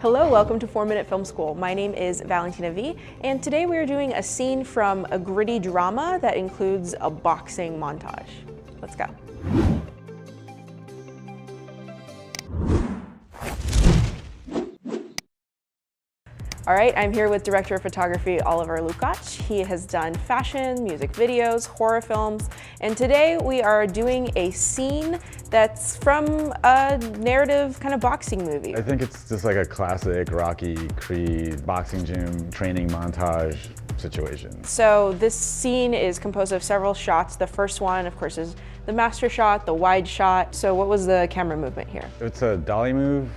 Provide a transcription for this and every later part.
Hello, welcome to 4-Minute Film School. My name is Valentina V, and today we are doing a scene from a gritty drama that includes a boxing montage. Let's go. All right, I'm here with director of photography Oliver Lukacs. He has done fashion, music videos, horror films, and today we are doing a scene that's from a narrative kind of boxing movie. I think it's just like a classic Rocky, Creed, boxing gym, training montage situation. So this scene is composed of several shots. The first one, of course, is the master shot, the wide shot. So what was the camera movement here? It's a dolly move.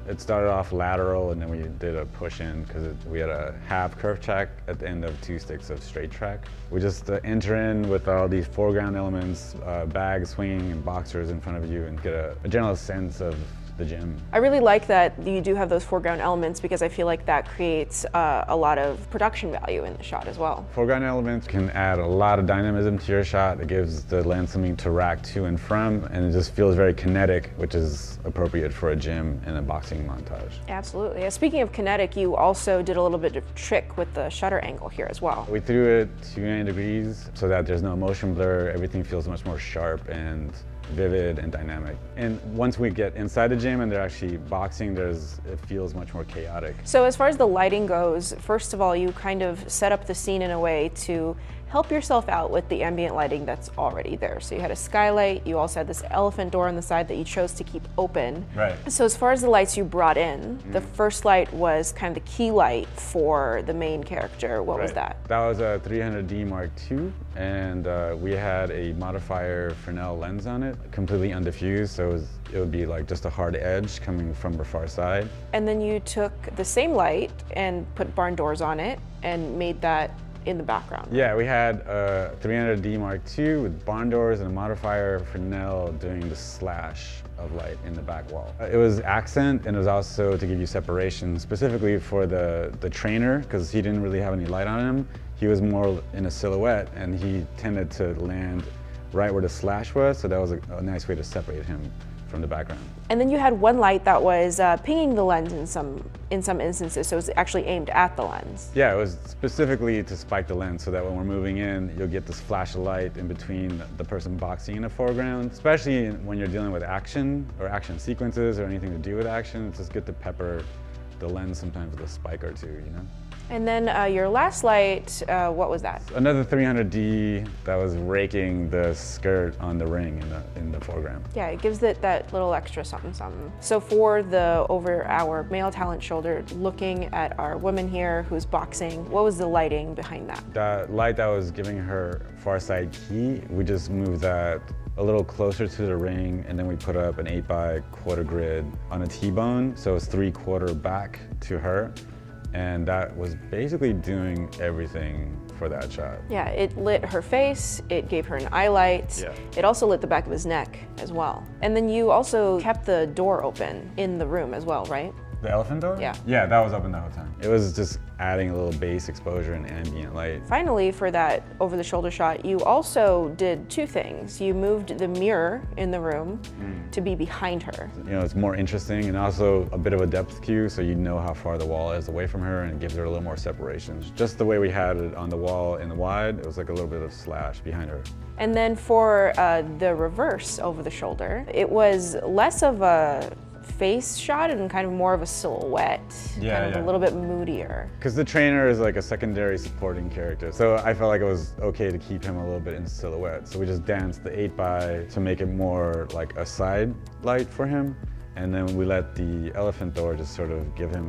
It started off lateral, and then we did a push in because we had a half curve track at the end of 2 sticks of straight track. We just enter in with all these foreground elements, bag swinging and boxers in front of you, and get a general sense of the gym. I really like that you do have those foreground elements because I feel like that creates a lot of production value in the shot as well. Foreground elements can add a lot of dynamism to your shot. It gives the lens something to rack to and from, and it just feels very kinetic, which is appropriate for a gym and a boxing montage. Absolutely. Speaking of kinetic, you also did a little bit of trick with the shutter angle here as well. We threw it to 90 degrees so that there's no motion blur. Everything feels much more sharp and vivid and dynamic. And once we get inside the gym and they're actually boxing, it feels much more chaotic. So as far as the lighting goes, first of all, you kind of set up the scene in a way to help yourself out with the ambient lighting that's already there. So you had a skylight, you also had this elephant door on the side that you chose to keep open. Right. So as far as the lights you brought in, the first light was kind of the key light for the main character. What was that? That was a 300D Mark II, and we had a modifier Fresnel lens on it, completely undiffused, so it would be like just a hard edge coming from the far side. And then you took the same light and put barn doors on it and made that in the background. Yeah, we had a 300D Mark II with barn doors and a modifier Fresnel doing the slash of light in the back wall. It was accent, and it was also to give you separation, specifically for the trainer, because he didn't really have any light on him. He was more in a silhouette, and he tended to land right where the slash was, so that was a nice way to separate him from the background. And then you had one light that was pinging the lens in some instances, so it was actually aimed at the lens. Yeah, it was specifically to spike the lens so that when we're moving in, you'll get this flash of light in between the person boxing in the foreground. Especially when you're dealing with action or action sequences or anything to do with action, it's just good to pepper the lens sometimes with a spike or two, you know? And then your last light, what was that? Another 300D that was raking the skirt on the ring in the foreground. Yeah, it gives it that little extra something something. So for the over our male talent shoulder, looking at our woman here who's boxing, what was the lighting behind that? That light that was giving her far side key, we just moved that a little closer to the ring, and then we put up an 8x1/4 grid on a T-bone, so it's 3/4 back to her. And that was basically doing everything for that shot. Yeah, it lit her face, it gave her an eye light, Yeah. It also lit the back of his neck as well. And then you also kept the door open in the room as well, right? The elephant door? Yeah. Yeah, that was open the whole time. It was just adding a little base exposure and ambient light. Finally, for that over-the-shoulder shot, you also did two things. You moved the mirror in the room to be behind her. You know, it's more interesting and also a bit of a depth cue, so you know how far the wall is away from her, and it gives her a little more separation. Just the way we had it on the wall in the wide, it was like a little bit of slash behind her. And then for the reverse over the shoulder, it was less of a face shot and kind of more of a silhouette, kind of a little bit moodier. Because the trainer is like a secondary supporting character, so I felt like it was okay to keep him a little bit in silhouette. So we just danced the 8x to make it more like a side light for him. And then we let the elephant door just sort of give him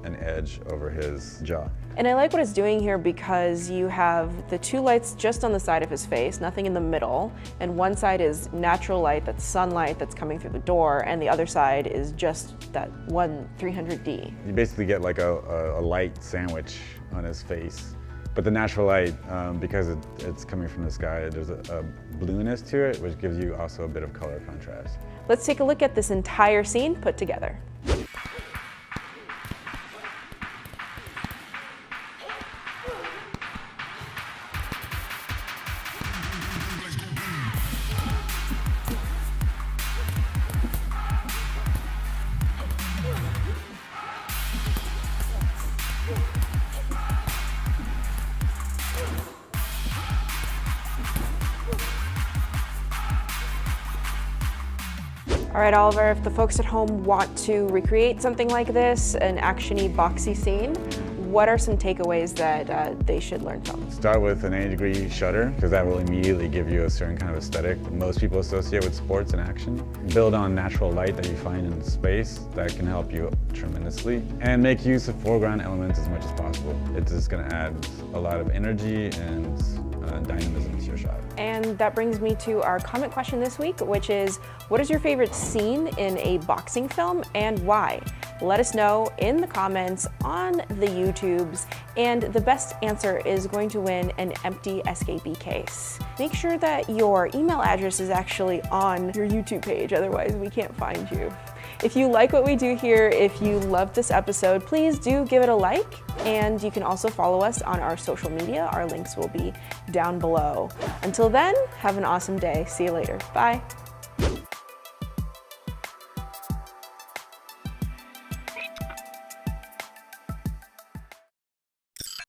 an edge over his jaw. And I like what it's doing here because you have the two lights just on the side of his face, nothing in the middle, and one side is natural light, that's sunlight that's coming through the door, and the other side is just that one 300D. You basically get like a light sandwich on his face. But the natural light, because it's coming from the sky, there's a blueness to it, which gives you also a bit of color contrast. Let's take a look at this entire scene put together. All right, Oliver, if the folks at home want to recreate something like this, an actiony, boxy scene, what are some takeaways that they should learn from? Start with an 80-degree shutter, because that will immediately give you a certain kind of aesthetic that most people associate with sports and action. Build on natural light that you find in space that can help you tremendously. And make use of foreground elements as much as possible. It's just going to add a lot of energy and dynamism to your shot. And that brings me to our comment question this week, which is, what is your favorite scene in a boxing film and why? Let us know in the comments on the YouTubes, and the best answer is going to win an empty SKB case. Make sure that your email address is actually on your YouTube page, otherwise we can't find you. If you like what we do here, if you love this episode, please do give it a like, and you can also follow us on our social media. Our links will be down below. Until then, have an awesome day. See you later. Bye.